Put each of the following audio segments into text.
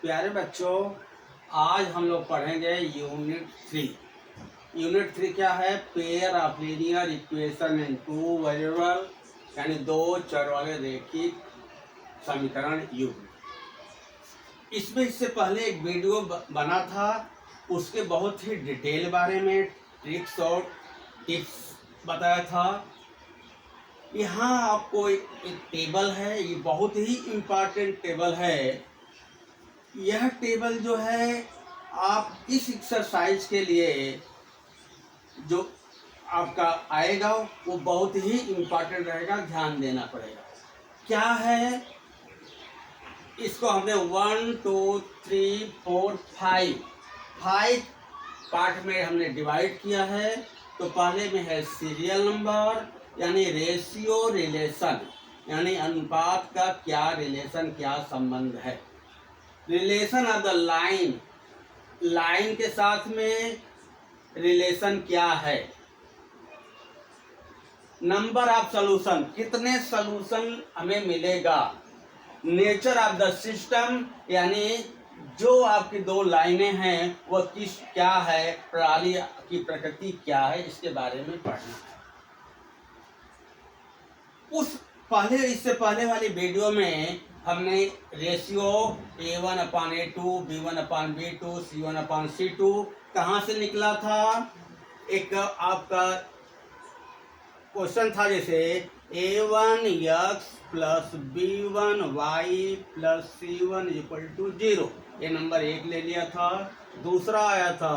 प्यारे बच्चों, आज हम लोग पढ़ेंगे यूनिट 3। यूनिट 3 क्या है? Pair of linear equation in two variable, यानी दो चर वाले रैखिक समीकरण युग्म। इसमें इससे पहले एक वीडियो बना था, उसके बहुत ही डिटेल बारे में ट्रिक्स और टिप्स बताया था। यहाँ आपको एक टेबल है, ये बहुत ही इम्पोर्टेंट टेबल है। यह टेबल जो है आप इस एक्सरसाइज के लिए जो आपका आएगा वो बहुत ही इम्पोर्टेंट रहेगा, ध्यान देना पड़ेगा। क्या है? इसको हमने 1 2 3 4 5 पार्ट में हमने डिवाइड किया है। तो पहले में है सीरियल नंबर, यानी रेशियो रिलेशन, यानी अनुपात का क्या रिलेशन, क्या संबंध है। Relation of the line, line के साथ में रिलेशन क्या है। नंबर ऑफ सॉल्यूशन, कितने सॉल्यूशन हमें मिलेगा। नेचर ऑफ द सिस्टम, यानी जो आपकी दो लाइनें हैं वह क्या है, प्रणाली की प्रकृति क्या है, इसके बारे में पढ़ना है। इससे पहले वाली वीडियो में हमने रेशियो A1/A2, B1/B2, C1/C2 कहाँ से निकला था। एक आपका क्वेश्चन था, जैसे A1x + B1y + C1 = 0, ये नंबर 1 ले लिया था। दूसरा आया था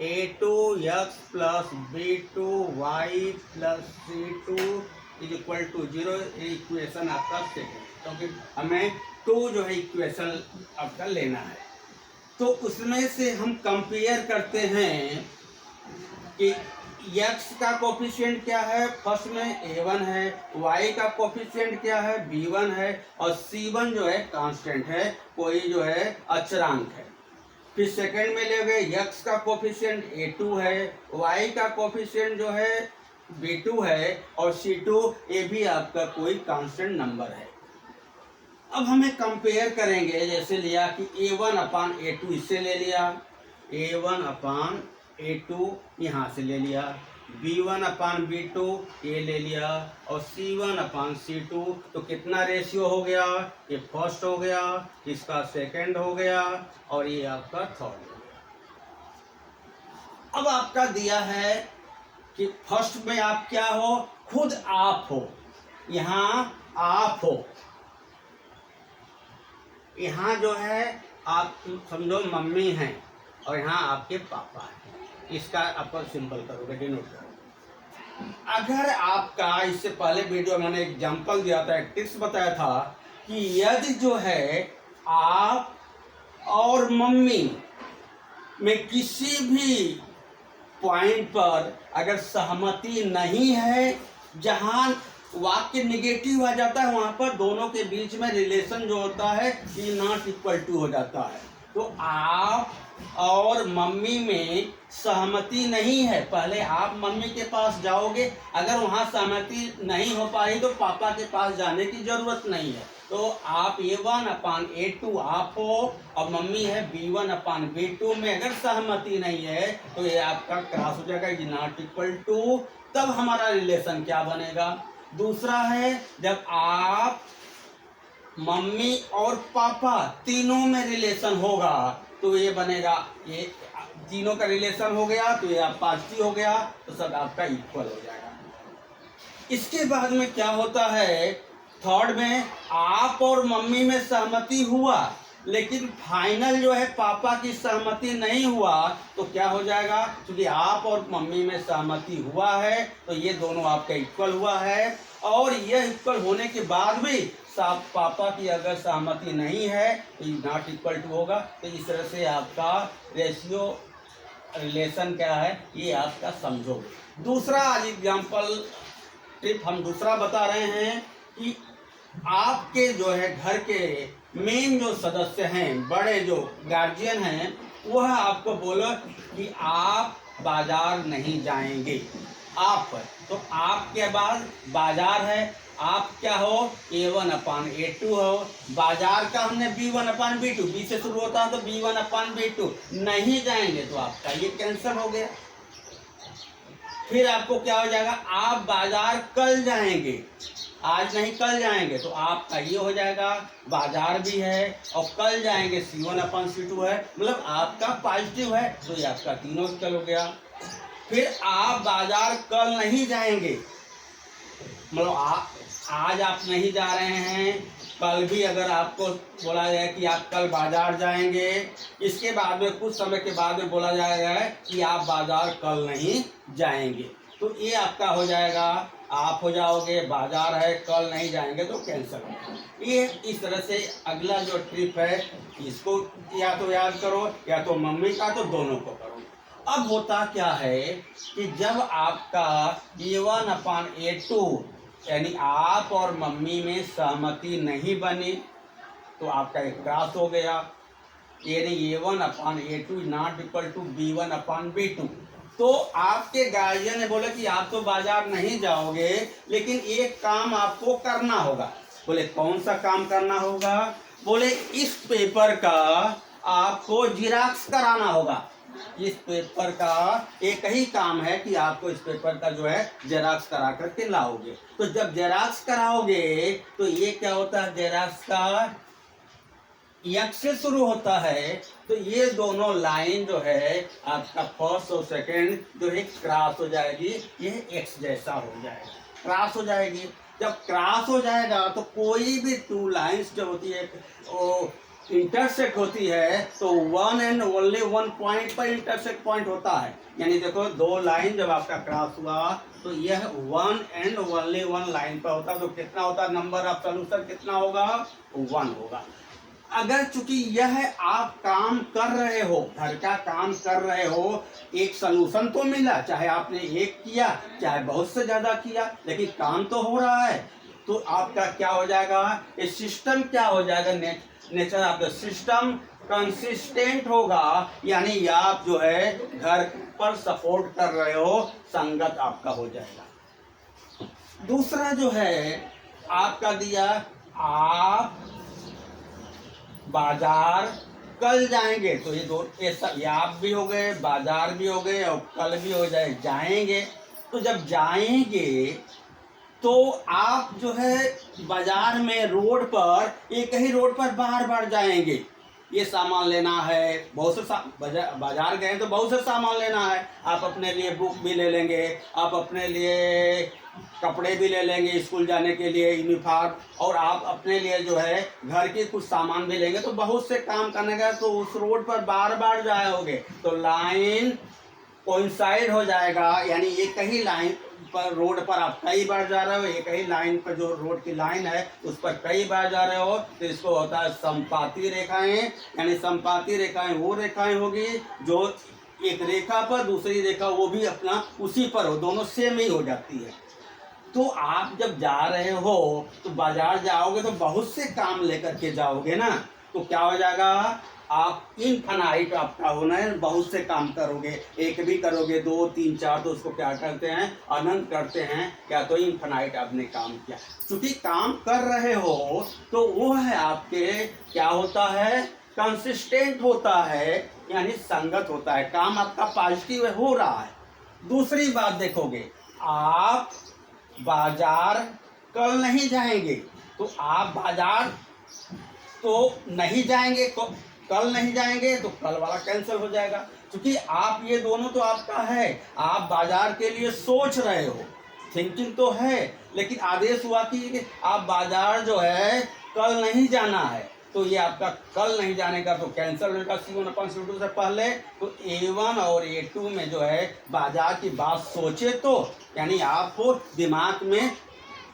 A2x + B2y + C2 = 0, इक्वेशन आपका सेकंड, क्योंकि हमें 2 जो है इक्वेशन आपका लेना है। तो उसमें से हम कंपेयर करते हैं कि x का कोफिशिएंट क्या है, फर्स्ट में A1 है, y का कोफिशिएंट क्या है, B1 है, और C1 जो है कांस्टेंट है, कोई जो है अचरांक है। फिर सेकंड में ले गए x का कोफिशिएंट A2 है, y का कोफिशिएंट जो है B2 है, और C2 ये भी आपका कोई कांस्टेंट नंबर है। अब हमें कंपेयर करेंगे, जैसे लिया कि A1/A2 इससे ले लिया, A1/A2 यहाँ से ले लिया, B1/B2 ये ले लिया, और C1/C2, तो कितना रेशियो हो गया, ये फर्स्ट हो गया, इसका सेकंड हो गया, और ये आपका थर्ड हो गया। अब आपका दिया है कि फर्स्ट में आप क्या हो, खुद आप हो, यहाँ आप हो, यहाँ जो है आप समझो मम्मी हैं, और यहाँ आपके पापा हैं। इसका आपको सिंपल करोगे, डिनोट करोगे। अगर आपका इससे पहले वीडियो में मैंने एग्जांपल दिया था, एक टिप्स बताया था कि यदि जो है आप और मम्मी में किसी भी पॉइंट पर अगर सहमति नहीं है, जहां वाक्य निगेटिव आ जाता है, वहां पर दोनों के बीच में रिलेशन जो होता है ये नॉट इक्वल टू हो जाता है। तो आप और मम्मी में सहमति नहीं है, पहले आप मम्मी के पास जाओगे, अगर वहां सहमति नहीं हो पाई तो पापा के पास जाने की जरूरत नहीं है। तो आप A1/A2 आप हो, और मम्मी है B1/B2 में अगर सहमति नहीं है तो ये आपका क्रॉस हो जाएगा, ये नॉट इक्वल टू। तब हमारा रिलेशन क्या बनेगा। दूसरा है, जब आप मम्मी और पापा तीनों में रिलेशन होगा तो ये बनेगा, ये तीनों का रिलेशन हो गया तो ये आप पॉजिटिव हो गया, तो सब आपका इक्वल हो जाएगा। इसके बाद में क्या होता है, थर्ड में आप और मम्मी में सहमति हुआ, लेकिन फाइनल जो है पापा की सहमति नहीं हुआ, तो क्या हो जाएगा, क्योंकि आप और मम्मी में सहमति हुआ है तो ये दोनों आपका इक्वल हुआ है। और यह इक्वल होने के बाद भी पापा की अगर सहमति नहीं है तो ये नॉट इक्वल टू होगा। तो इस तरह से आपका रेशियो रिलेशन क्या है ये आपका समझोगे। दूसरा आज एग्जाम्पल टिप हम दूसरा बता रहे हैं कि आपके जो है घर के मेन जो सदस्य हैं, बड़े जो गार्जियन हैं, वह आपको बोलो कि आप बाजार नहीं जाएंगे। आप, तो आपके बाद बाजार है, आप क्या हो, A1/A2 हो। बाजार का हमने B1/B2, बी से शुरू होता है तो B1/B2 नहीं जाएंगे तो आपका ये कैंसिल हो गया। फिर आपको क्या हो जाएगा, आप बाजार कल जाएंगे, आज नहीं कल जाएंगे, तो आपका ये हो जाएगा, बाजार भी है और कल जाएंगे C1/C2 है, मतलब आपका पॉजिटिव है, तो ये आपका तीनों कल हो गया। फिर आप बाजार कल नहीं जाएंगे, मतलब आज आप नहीं जा रहे हैं, कल भी अगर आपको बोला जाए कि आप कल बाजार जाएंगे, इसके बाद में कुछ समय के बाद में बोला जाएगा कि आप बाजार कल नहीं जाएंगे, तो ये आपका हो जाएगा, आप हो जाओगे बाजार है कल नहीं जाएंगे तो कैंसिल हो। ये इस तरह से अगला जो ट्रिप है इसको या तो याद करो या तो मम्मी का तो दोनों को करो। अब होता क्या है कि जब आपका A1/A2 यानी आप और मम्मी में सहमति नहीं बनी तो आपका एक क्रॉस हो गया, यानी A1/A2 not equal to B1/B2। तो आपके गार्जियन ने बोला कि आप तो बाजार नहीं जाओगे, लेकिन एक काम आपको करना होगा। बोले कौन सा काम करना होगा, बोले इस पेपर का आपको जिराक्स कराना होगा। इस पेपर का एक ही काम है कि आपको इस पेपर का जो है जेराक्स करा करके लाओगे। तो जब जेराक्स कराओगे तो ये क्या होता है, जेराक्स का यक्स से शुरू होता है, तो ये दोनों लाइन जो है आपका फर्स्ट और सेकंड जो है क्रॉस हो जाएगी, ये एक्स जैसा हो जाएगा, क्रॉस हो जाएगी। जब क्रॉस हो जाएगा तो कोई भी टू लाइंस जो होती है वो इंटरसेक्ट होती है, तो one and only one point पर इंटरसेक्ट पॉइंट होता है। यानी देखो दो लाइन जब आपका क्रॉस हुआ तो यह one and only one line पर होता है, तो कितना होता है, नंबर ऑफ सॉल्यूशन कितना होगा, 1 होगा। अगर चूंकि यह आप काम कर रहे हो, घर का काम कर रहे हो, एक सलूशन तो मिला, चाहे आपने एक किया चाहे बहुत से ज्यादा किया, लेकिन काम तो हो रहा है, तो आपका क्या हो जाएगा, ये सिस्टम क्या हो जाएगा, nature of the system consistent होगा, यानी आप जो है घर पर सपोर्ट कर रहे हो, संगत आपका हो जाएगा। दूसरा जो है आपका दिया, आप बाजार कल जाएंगे, तो ये दो ये आप भी हो गए, बाजार भी हो गए और कल भी हो जाए जाएंगे। तो जब जाएंगे तो आप जो है बाजार में रोड पर, एक ही रोड पर बार बार जाएंगे, ये सामान लेना है, बहुत से बाजार गए तो बहुत से सामान लेना है, आप अपने लिए बुक भी ले लेंगे, आप अपने लिए कपड़े भी ले लेंगे स्कूल जाने के लिए यूनिफॉर्म, और आप अपने लिए जो है घर के कुछ सामान भी लेंगे, तो बहुत से काम करने का, तो उस रोड पर बार बार जाओगे तो लाइन कोइंसाइड हो जाएगा, यानी एक ही लाइन पर रोड पर आप कई बार जा रहे हो, एक ही लाइन पर जो रोड की लाइन है उस पर कई बार जा रहे हो, तो इसको होता है संपाती रेखाएं। यानी संपाती रेखाएं वो रेखाएं होगी जो एक रेखा पर दूसरी रेखा वो भी अपना उसी पर हो, दोनों सेम ही हो जाती है। तो आप जब जा रहे हो तो बाजार जाओगे तो बहुत से काम लेकर के जाओगे ना, तो क्या हो जाएगा, आप इनफाइनाइट आपका होना है, बहुत से काम करोगे, एक भी करोगे, 2 3 4, तो उसको क्या करते हैं, अनंत करते हैं, क्या तो इनफाइनाइट आपने काम किया। क्योंकि काम कर रहे हो तो वो है आपके क्या होता है, कंसिस्टेंट होता है, यानी संगत होता है, काम आपका पॉजिटिव हो रहा है। दूसरी बात देखोगे, आप बाजार कल नहीं जाएंगे, तो आप बाजार तो नहीं जाएंगे, कल नहीं जाएंगे तो कल वाला कैंसिल हो जाएगा, क्योंकि आप ये दोनों तो आपका है, आप बाजार के लिए सोच रहे हो, थिंकिंग तो है, लेकिन आदेश हुआ कि आप बाजार जो है कल नहीं जाना है, तो ये आपका कल नहीं जाने का तो कैंसिल होगा C1/C2 से पहले। तो A1 और A2 में जो है बाजार की बात सोचे, तो यानी आपको दिमाग में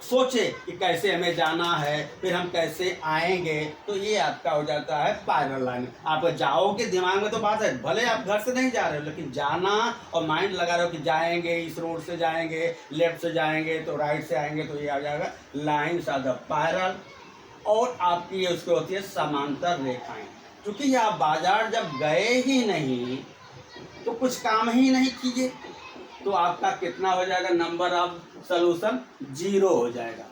सोचे कि कैसे हमें जाना है, फिर हम कैसे आएंगे, तो ये आपका हो जाता है पैरेलल लाइन। आप जाओगे दिमाग में तो बात है, भले आप घर से नहीं जा रहे हो, लेकिन जाना और माइंड लगा रहे हो कि जाएंगे, इस रोड से जाएंगे, लेफ्ट से जाएंगे तो राइट से आएंगे, तो ये आ जाएगा लाइन्स आर द पैरेलल। और आपकी ये उसकी होती है समांतर रेखाएं। क्योंकि आप बाजार जब गए ही नहीं तो कुछ काम ही नहीं कीजिए, तो आपका कितना हो जाएगा, नंबर ऑफ सॉल्यूशन 0 हो जाएगा।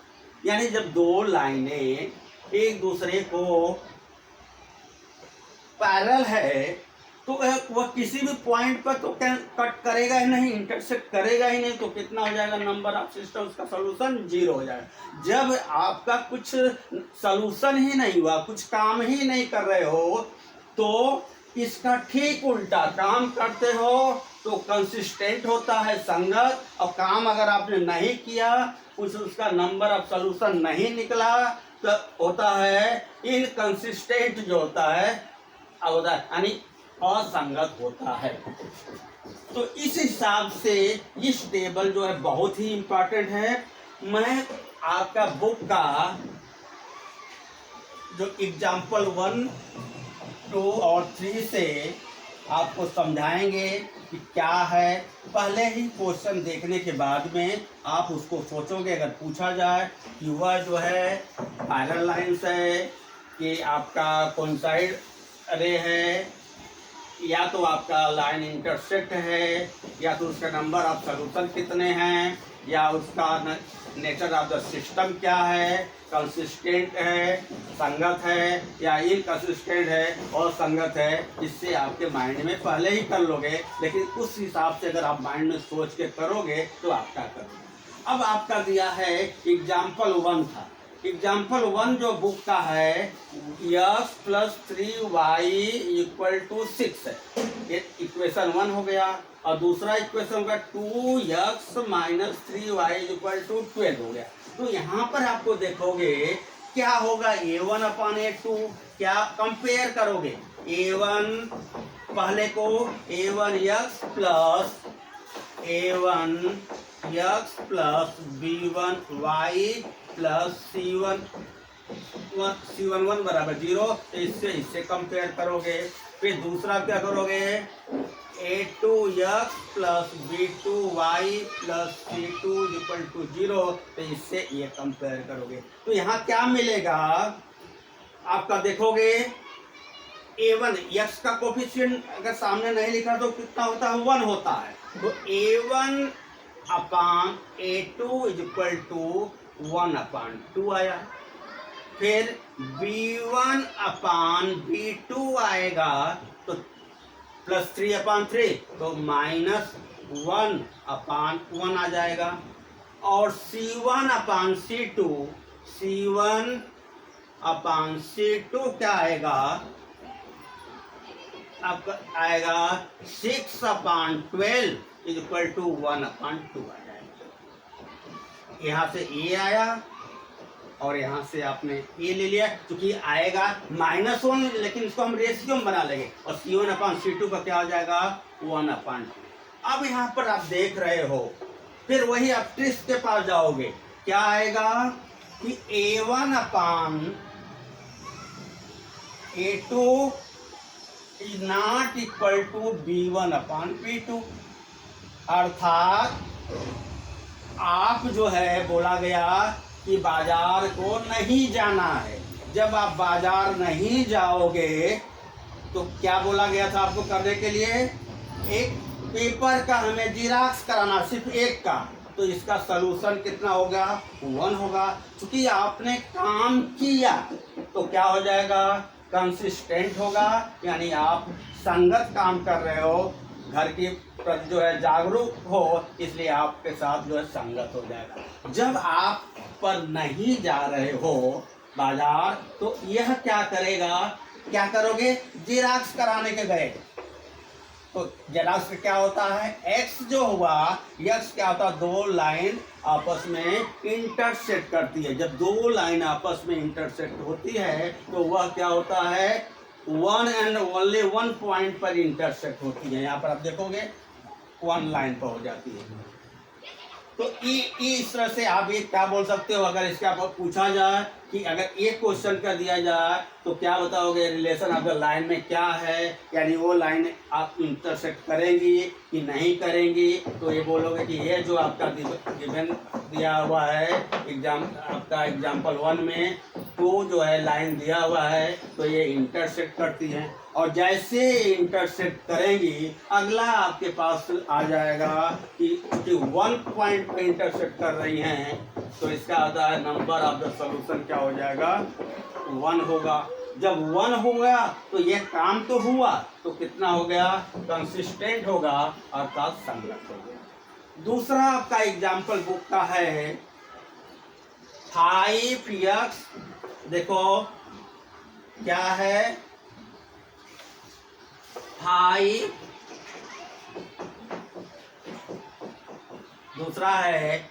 यानी जब दो लाइनें एक दूसरे को पैरेलल है तो वह किसी भी पॉइंट पर तो कट करेगा ही नहीं, इंटरसेक्ट करेगा ही नहीं, तो कितना हो जाएगा नंबर ऑफ सिस्टम्स का सोल्यूशन 0 हो जाएगा। जब आपका कुछ सोल्यूशन ही नहीं हुआ, कुछ काम ही नहीं कर रहे हो, तो इसका ठीक उल्टा काम करते हो तो कंसिस्टेंट होता है, संगत। और काम अगर आपने नहीं किया, कुछ उसका नंबर ऑफ सोल्यूशन नहीं निकला, तो होता है इनकंसिस्टेंट, जो होता है यानी असंगत होता है। तो इस हिसाब से इस टेबल जो है बहुत ही इम्पोर्टेंट है। मैं आपका बुक का जो एग्जाम्पल 1, 2 और 3 से आपको समझाएंगे कि क्या है। पहले ही क्वेश्चन देखने के बाद में आप उसको सोचोगे, अगर पूछा जाए कि वह जो है पैरेलल लाइन्स है कि आपका कोइंसाइड रे है, या तो आपका लाइन इंटरसेक्ट है, या तो उसका नंबर ऑफ सोल्यूशन कितने हैं, या उसका नेचर ऑफ द सिस्टम क्या है, कंसिस्टेंट है, संगत है, या इनकंसिस्टेंट है और संगत है। इससे आपके माइंड में पहले ही कर लोगे, लेकिन उस हिसाब से अगर आप माइंड में सोच के करोगे तो आप क्या करोगे। अब आपका दिया है एग्जाम्पल 1 था। एग्जाम्पल 1 जो बुक का है, x + 3y = 6 है, ये इक्वेशन 1 हो गया। और दूसरा इक्वेशन का 2x - 3y = 12 हो गया। तो यहाँ पर आपको देखोगे क्या होगा, a1/a2, क्या कंपेयर करोगे, a1 पहले को a1x + b1y + c11 बराबर 0, तो इससे कंपेयर करोगे। फिर दूसरा क्या करोगे, a2x + b2y + c2 = 0, तो इससे ये कंपेयर करोगे। तो यहाँ क्या मिलेगा आपका, देखोगे a1 x का कोफिशिएंट अगर सामने नहीं लिखा तो कितना होता है, 1 होता है। तो a1/a2 = 1/2 आया। फिर b1/b2 आएगा तो +3/3, तो -1/1 आ जाएगा। और c1/c2 क्या आएगा, आपका आएगा 6/12 = 1/2 आ जाएगा। यहाँ से a आया और यहाँ से आपने a ले लिया, क्योंकि आएगा -1, लेकिन इसको हम रेशियो में बना लेंगे। और c1/c2 का क्या हो जाएगा, 1/2। अब यहाँ पर आप देख रहे हो, फिर वही आप ट्रिक्स के पास जाओगे, क्या आएगा कि a1/a2 ≠ b1/b2। अर्थात आप जो है, बोला गया कि बाजार को नहीं जाना है। जब आप बाजार नहीं जाओगे तो क्या बोला गया था आपको करने के लिए, एक पेपर का हमें जिराक्स कराना, सिर्फ एक का। तो इसका सलूशन कितना होगा, 1 होगा। क्योंकि आपने काम किया तो क्या हो जाएगा, कंसिस्टेंट होगा, यानी आप संगत काम कर रहे हो, घर की प्रति जो है जागरूक हो, इसलिए आपके साथ जो है संगत हो जाएगा। जब आप पर नहीं जा रहे हो बाजार, तो यह क्या करेगा, क्या करोगे, जिराक्स कराने के गए। तो जेरॉक्स का क्या होता है, x जो हुआ, x क्या होता है, दो लाइन आपस में इंटरसेक्ट करती है। जब दो लाइन आपस में इंटरसेक्ट होती है तो वह क्या होता है, 1 and only 1 पॉइंट पर इंटरसेक्ट होती है। यहाँ पर आप देखोगे 1 लाइन पर हो जाती है। तो इस तरह से आप ये क्या बोल सकते हो, अगर इसका पूछा जाए कि अगर एक क्वेश्चन का दिया जाए तो क्या बताओगे, रिलेशन ऑफ द लाइन में क्या है, यानी वो लाइन आप इंटरसेक्ट करेंगी कि नहीं करेंगी। तो ये बोलोगे कि ये जो आपका गिवन दिया हुआ है आपका एग्जाम्पल 1 में, तो जो है लाइन दिया हुआ है तो ये इंटरसेक्ट करती है। और जैसे इंटरसेक्ट करेंगी, अगला आपके पास आ जाएगा कि 1 पॉइंट पे इंटरसेक्ट कर रही हैं, तो इसका आता है नंबर ऑफ द सॉल्यूशन क्या हो जाएगा, 1 होगा। जब 1 हो गया तो ये काम तो हुआ, तो कितना हो गया, कंसिस्टेंट होगा अर्थात संगत हो गया। दूसरा आपका एग्जाम्पल बुक का है 5x, देखो क्या है 5, दूसरा है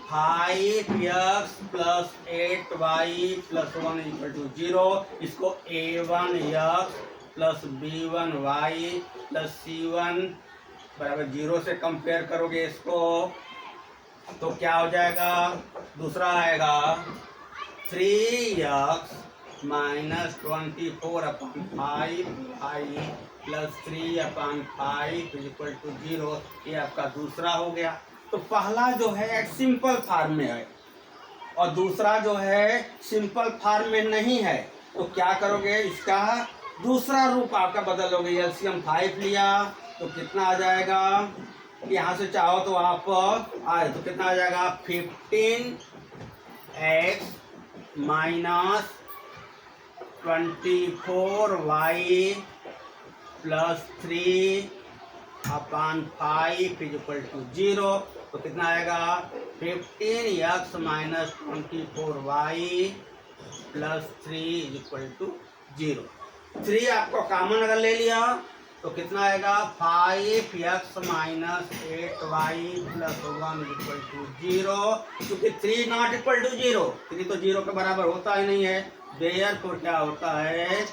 5x plus 8y plus 1 equal to 0। इसको a1x plus b1y plus c1 बराबर 0 से कंपेयर करोगे इसको, तो क्या हो जाएगा, दूसरा आएगा 3x minus 24 upon 5y plus 3 upon 5 equal to 0। ये आपका दूसरा हो गया। तो पहला जो है एक सिंपल फॉर्म में है और दूसरा जो है सिंपल फॉर्म में नहीं है, तो क्या करोगे, इसका दूसरा रूप आपका बदलोगे। एलसीएम 5 लिया तो कितना आ जाएगा, यहाँ से चाहो तो आप आए तो कितना आ जाएगा 15x minus 24y plus 3 upon 5 equal to 0। तो कितना आएगा 15x minus 24y plus 3 equal to 0। 3 आपको कॉमन अगर ले लिया तो कितना आएगा 5x minus 8y plus 1 equal to 0। क्योंकि 3 नॉट इक्वल टू 0, 3 तो 0 के बराबर होता ही नहीं है। देयरफॉर क्या होता है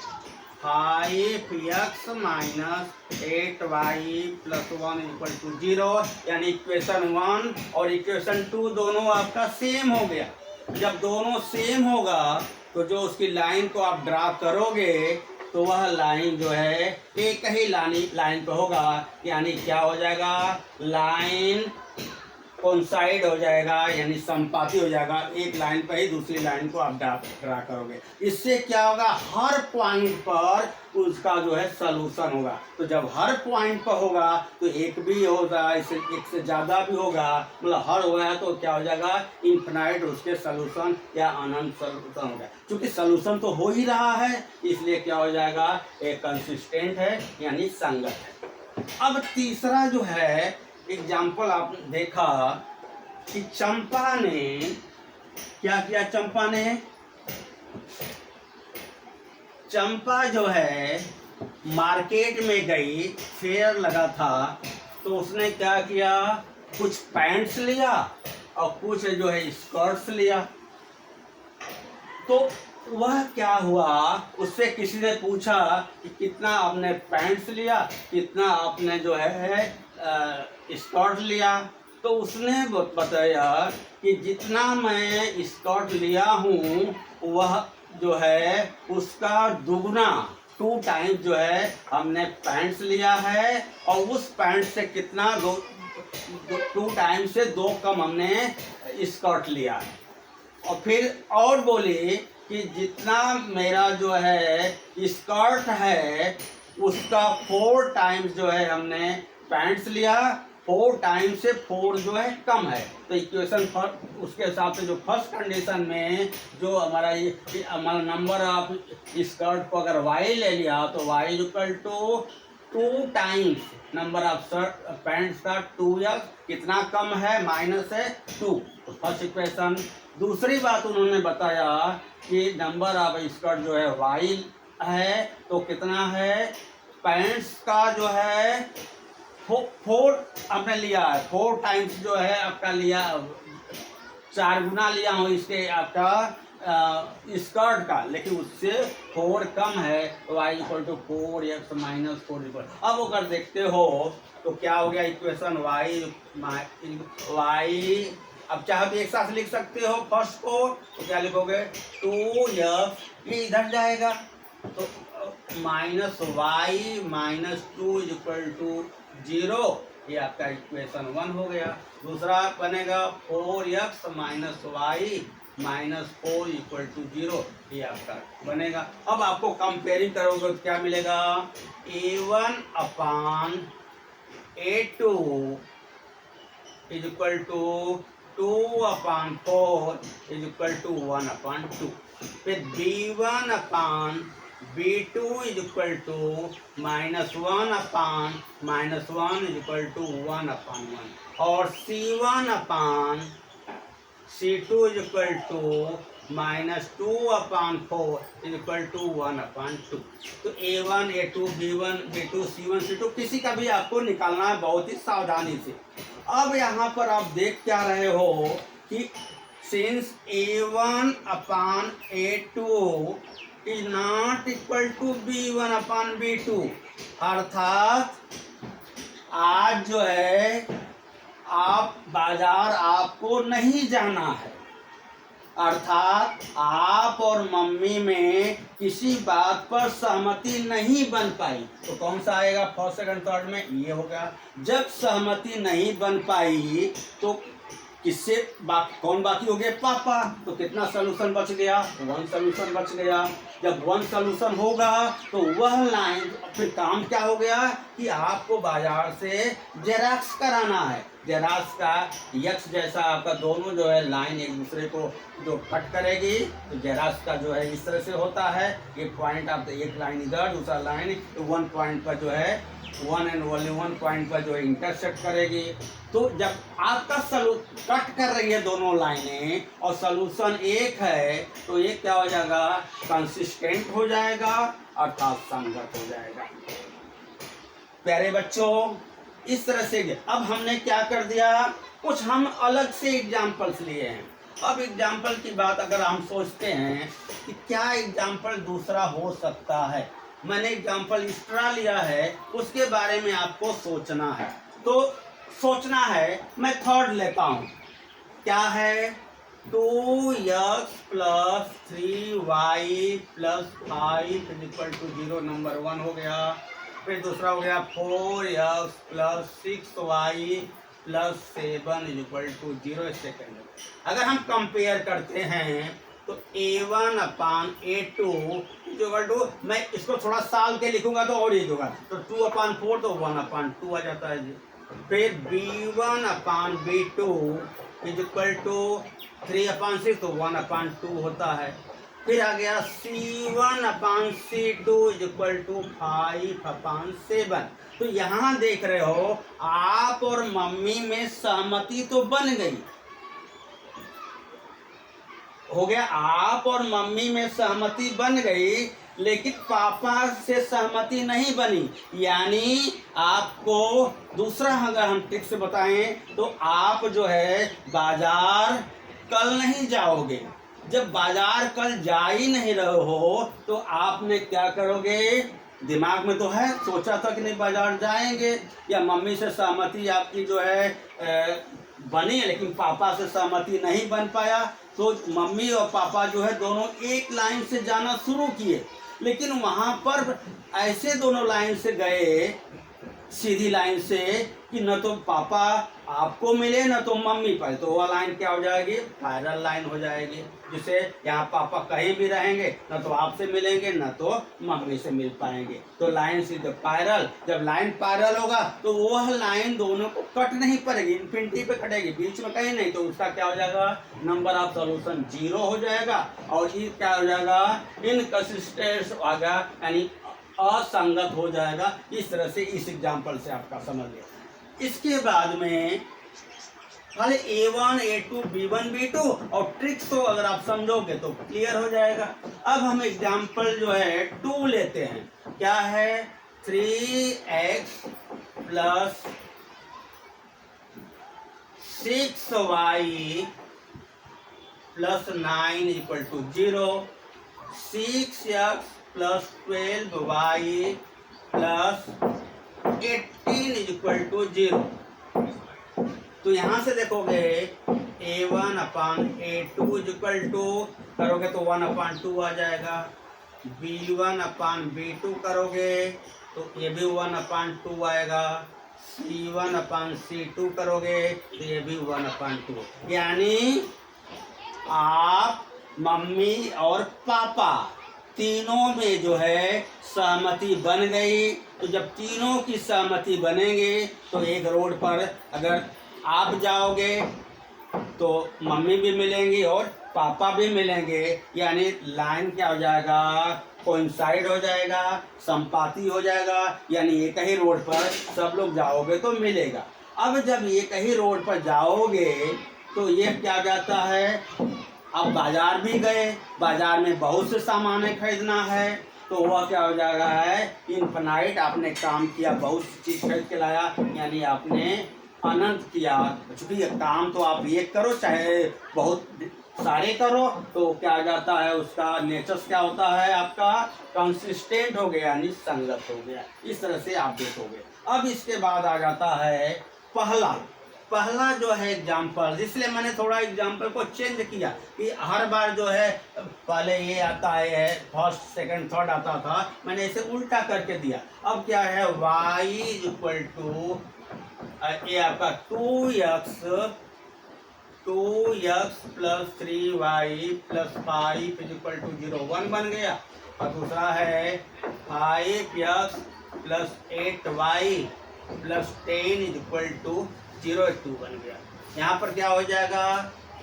5x minus 8y plus 1 equal to 0, यानी इक्वेशन 1 और इक्वेशन 2 दोनों आपका सेम हो गया। जब दोनों सेम होगा तो जो उसकी लाइन को आप ड्रा करोगे तो वह लाइन जो है एक ही लाइन पे होगा, यानी क्या हो जाएगा, लाइन कोइंसाइड हो जाएगा, यानी संपाती हो जाएगा। एक लाइन पर ही दूसरी लाइन को आप ड्रा करोगे। इससे क्या होगा, हर पॉइंट पर उसका जो है सलूशन होगा। तो जब हर पॉइंट पर होगा तो एक भी होगा, इससे एक से ज़्यादा भी होगा, मतलब हर होगा तो क्या हो जाएगा इन्फिनाइट उसके सलूशन या अनंत सलूशन होगा। क्योंकि सलूशन तो हो ही रहा है इसलिए क्या हो जाएगा, एक कंसिस्टेंट है यानी संगत है। अब तीसरा जो है एग्जाम्पल आपने देखा कि चंपा ने क्या किया, चंपा जो है मार्केट में गई, फेयर लगा था, तो उसने क्या किया, कुछ पैंट्स लिया और कुछ जो है स्कर्ट्स लिया। तो वह क्या हुआ, उससे किसी ने पूछा कि कितना आपने पैंट्स लिया, कितना आपने जो है स्कर्ट लिया। तो उसने बताया कि जितना मैं स्कर्ट लिया हूँ वह जो है उसका दुगना 2 टाइम्स जो है हमने पैंट्स लिया है, और उस पैंट से कितना 2 टाइम्स से 2 कम हमने स्कर्ट लिया है। और फिर और बोली कि जितना मेरा जो है स्कर्ट है उसका 4 टाइम्स जो है हमने पैंट्स लिया, 4 टाइम्स से 4 जो है कम है। तो इक्वेशन उसके हिसाब से जो फर्स्ट कंडीशन में जो हमारा नंबर ऑफ स्कर्ट को अगर y ले लिया तो y equal to 2 times number of pants का 2x, कितना कम है माइनस है 2, तो फर्स्ट इक्वेशन। दूसरी बात उन्होंने बताया कि नंबर ऑफ स्कर्ट जो है y है, तो कितना है, पैंट्स का जो है 4 आपने लिया है, 4 टाइम्स जो है आपका लिया, 4 गुना लिया हूँ इसके आपका स्कर्ट का, लेकिन उससे 4 कम है, y equal to 4x minus 4 equal. अब अगर देखते हो तो क्या हो गया इक्वेशन y, अब चाहे तो एक साथ लिख सकते हो फर्स्ट को, तो क्या लिखोगे 2x, ये इधर जाएगा तो minus y minus 2 equal to 0, ये आपका इक्वेशन 1 हो गया। दूसरा बनेगा 4x minus y minus 4 equal to 0, ये आपका बनेगा। अब आपको कंपेयरिंग करोगे तो क्या मिलेगा, a1 upon a2 is equal to 2/4 is equal to 1/2। फिर B1/B2 is equal to -1/-1 is equal to 1/1 और C2 is equal to -2/4 is equal to 1/2। तो A1 A2 B1 B2 C1 C2 किसी का भी आपको निकालना है बहुत ही सावधानी से। अब यहाँ पर आप देख क्या रहे हो कि since A1/A2 is not equal to B1/B2, अर्थात आज जो है आप बाजार आपको नहीं जाना है, अर्थात आप और मम्मी में किसी बात पर सहमति नहीं बन पाई। तो कौन सा आएगा फर्स्ट सेकंड थर्ड में? ये होगा। जब सहमति नहीं बन पाई तो किससे कौन बाकी हो गए? पापा। तो कितना सोल्यूशन बच गया? 1 सोल्यूशन बच गया। जब 1 सोल्यूशन होगा तो वह लाइन फिर काम क्या हो गया कि आपको बाजार से जेरॉक्स कराना है। जेरॉक्स का यक्स जैसा आपका दोनों जो है लाइन एक दूसरे को जो कट करेगी, तो जेरॉक्स का जो है इस तरह से होता है। एक पॉइंट आप एक लाइन इधर, दूसरा लाइन 1 पॉइंट पर जो है 1 एंड ओनली 1 पॉइंट पर जो है इंटरसेक्ट करेगी। तो जब आपका कट कर रही है दोनों लाइनें और सोल्यूशन एक है तो ये क्या हो जाएगा? कंसिस्टेंट हो जाएगा, अर्थात संगत हो जाएगा। प्यारे बच्चों, इस तरह से अब हमने क्या कर दिया, कुछ हम अलग से एग्जाम्पल्स लिए हैं। अब एग्जाम्पल की बात अगर हम सोचते हैं कि क्या एग्जाम्पल दूसरा हो सकता है, मैंने एग्जाम्पल इस तरह लिया है, उसके बारे में आपको सोचना है। तो सोचना है, मैं थर्ड लेता हूँ। क्या है? 2x + 3y + 5 is equal to 0 number 1 हो गया। फिर दूसरा हो गया 4x + 6y + 7 is equal to 0 second. अगर हम कंपेयर करते हैं तो A1/A2 इज इक्वल टू, मैं इसको थोड़ा साल के लिखूंगा तो और ये होगा, तो 2/4 तो 1/2 आ जाता है जी। फिर B1/B2 इज इक्वल टू 3/6 तो 1/2 होता है। फिर आ गया C1/C2 इज इक्वल टू 5/7। तो यहाँ देख रहे हो आप और मम्मी में सहमति तो बन गई, हो गया, आप और मम्मी में सहमति बन गई, लेकिन पापा से सहमति नहीं बनी। यानी आपको दूसरा अगर हम ट्रिक से बताएं तो आप जो है बाजार कल नहीं जाओगे। जब बाजार कल जा ही नहीं रहे हो तो आपने क्या करोगे? दिमाग में तो है, सोचा था कि नहीं बाजार जाएंगे, या मम्मी से सहमति आपकी जो है बनी, लेकिन पापा से सहमति नहीं बन पाया, तो मम्मी और पापा जो है दोनों एक लाइन से जाना शुरू किए। लेकिन वहाँ पर ऐसे दोनों लाइन से गए, सीधी लाइन से, कि न तो पापा आपको मिले न तो मम्मी पाए, तो वह लाइन क्या हो जाएगी? पैरेलल लाइन हो जाएगी, जिसे यहाँ पापा कहीं भी रहेंगे, न तो आपसे मिलेंगे न तो मम्मी से मिल पाएंगे। तो लाइन सीधे पैरेलल, जब लाइन पैरेलल होगा तो वह लाइन दोनों को कट नहीं पड़ेगी, इन्फिनिटी पे कटेगी, बीच में कहीं नहीं। तो उसका क्या हो जाएगा? नंबर ऑफ सॉल्यूशन 0 हो जाएगा, और ये क्या हो जाएगा? इनकंसिस्टेंट होगा, यानी असंगत हो जाएगा। इस तरह से इस एग्जाम्पल से आपका समझ गया। इसके बाद में खाली A1 A2 B1 B2 और ट्रिक्स तो अगर आप समझोगे तो क्लियर हो जाएगा। अब हम एग्जाम्पल जो है 2 लेते हैं। क्या है? 3x + 6y + 9 equal to 0, 6x + 12y + 18 is equal to 0। तो यहां से देखोगे A1/A2 इज इक्वल टू, करोगे तो 1/2 आ जाएगा। B1/B2 करोगे तो ये भी 1/2 आएगा। C1/C2 करोगे तो ये भी 1/2। यानी आप, मम्मी और पापा तीनों में जो है सहमति बन गई। तो जब तीनों की सहमति बनेंगे तो एक रोड पर अगर आप जाओगे तो मम्मी भी मिलेंगी और पापा भी मिलेंगे, यानी लाइन क्या हो जाएगा, कोइंसाइड हो जाएगा, संपाती हो जाएगा, यानी एक ही रोड पर सब लोग जाओगे तो मिलेगा। अब जब एक ही रोड पर जाओगे तो ये क्या जाता है, अब बाजार भी गए, बाजार में बहुत से सामान खरीदना है, तो वह क्या हो जाएगा है, इनफाइनाइट आपने काम किया, बहुत सी चीज खरीद के लाया, यानी आपने अनंत किया। चूंकि काम तो आप एक करो चाहे बहुत सारे करो, तो क्या आ जाता है, उसका नेचर क्या होता है आपका, कंसिस्टेंट हो गया, यानी संगत हो गया। इस तरह से आप देखोगे। अब इसके बाद आ जाता है पहला जो है एग्जाम्पल, इसलिए मैंने थोड़ा एग्जाम्पल को चेंज किया कि हर बार जो है पहले ये आता है, फर्स्ट सेकंड थर्ड आता था, मैंने इसे उल्टा करके दिया। अब क्या है, y इक्वल टू ये आपका 2x plus 3y plus 5 equal to 0 1 बन गया। और दूसरा है 5x plus 8y plus 10 equal to 0 2 बन गया। यहाँ पर क्या हो जाएगा,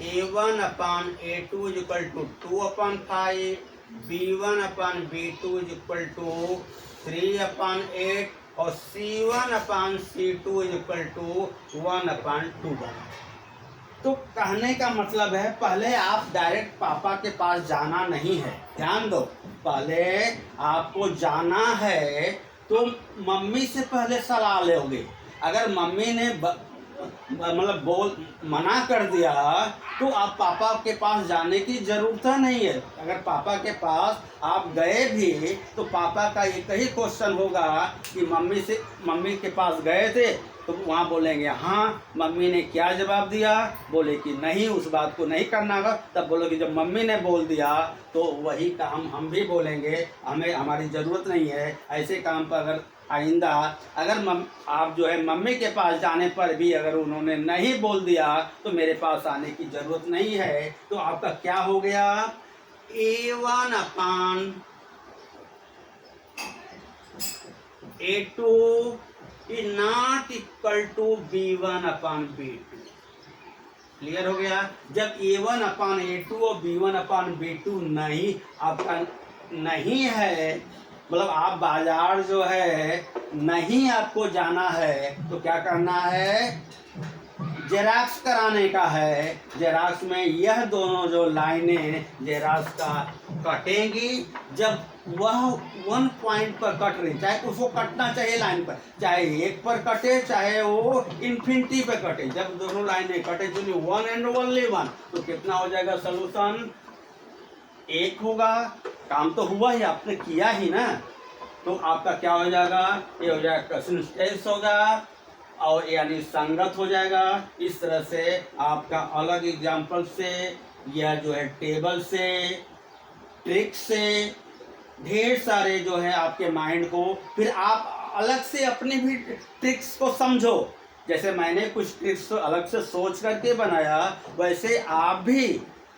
a1 upon a2 equal to 2/5, b1 upon b2 equal to 3/8 और c1 upon c2 equal to 1/2 बना। तो कहने का मतलब है, पहले आप डायरेक्ट पापा के पास जाना नहीं है, ध्यान दो, पहले आपको जाना है तो मम्मी से पहले सलाह लोगे। अगर मम्मी ने मतलब मना कर दिया तो आप पापा के पास जाने की जरूरत नहीं है। अगर पापा के पास आप गए भी तो पापा का एक ही क्वेश्चन होगा कि मम्मी के पास गए थे, तो वहाँ बोलेंगे हाँ, मम्मी ने क्या जवाब दिया, बोले कि नहीं, उस बात को नहीं करना होगा। तब बोलोगे जब मम्मी ने बोल दिया तो वही काम हम भी बोलेंगे, हमारी ज़रूरत नहीं है ऐसे काम पर। अगर आइंदा अगर आप जो है मम्मी के पास जाने पर भी अगर उन्होंने नहीं बोल दिया तो मेरे पास आने की ज़रूरत नहीं है, तो आपका क्या हो गया, a1 upon a2 is not equal to b1 upon b2। Clear हो गया। जब a1 अपान a2 और b1 अपान b2 नहीं आपका नहीं है, मतलब आप बाजार जो है नहीं आपको जाना है, तो क्या करना है, जेराक्स कराने का है। जेराक्स में यह दोनों जो लाइनें जेराक्स का कटेंगी, जब वह 1 पॉइंट पर कट रही, चाहे उसको कटना चाहिए लाइन पर, चाहे 1 पर कटे चाहे वो इन्फिनिटी पर कटे, जब दोनों लाइनें कटे चुनी 1 एंड ओनली 1, तो कितना हो जाएगा सोल्यूशन, 1 होगा। काम तो हुआ ही, आपने किया ही ना, तो आपका क्या हो जाएगा, ये हो जाएगा कंसिस्टेंस होगा और यानी संगत हो जाएगा। इस तरह से आपका अलग एग्जाम्पल से, यह जो है टेबल से, ट्रिक से, ढेर सारे जो है आपके माइंड को, फिर आप अलग से अपनी भी ट्रिक्स को समझो। जैसे मैंने कुछ ट्रिक्स अलग से सोच करके बनाया, वैसे आप भी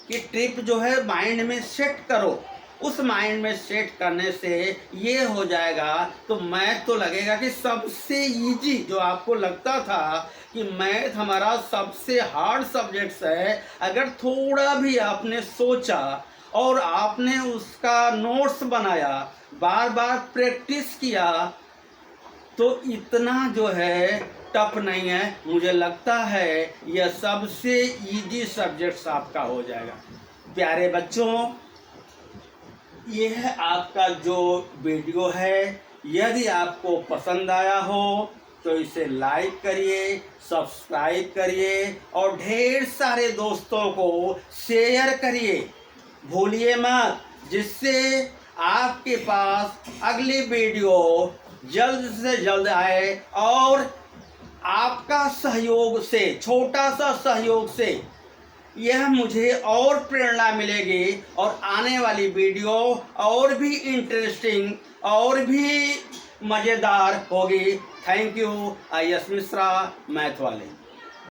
कि ट्रिप जो है माइंड में सेट करो। उस माइंड में सेट करने से ये हो जाएगा, तो मैथ तो लगेगा कि सबसे इजी, जो आपको लगता था कि मैथ हमारा सबसे हार्ड सब्जेक्ट्स है, अगर थोड़ा भी आपने सोचा और आपने उसका नोट्स बनाया, बार बार प्रैक्टिस किया, तो इतना जो है टफ नहीं है। मुझे लगता है यह सबसे इजी सब्जेक्ट्स आपका हो जाएगा। प्यारे बच्चों, यह आपका जो वीडियो है, यदि आपको पसंद आया हो तो इसे लाइक करिए, सब्सक्राइब करिए और ढेर सारे दोस्तों को शेयर करिए, भूलिए मत, जिससे आपके पास अगली वीडियो जल्द से जल्द आए और आपका सहयोग से, छोटा सा सहयोग से यह मुझे और प्रेरणा मिलेगी और आने वाली वीडियो और भी इंटरेस्टिंग और भी मज़ेदार होगी। Thank you. IS Mishra, math वाले।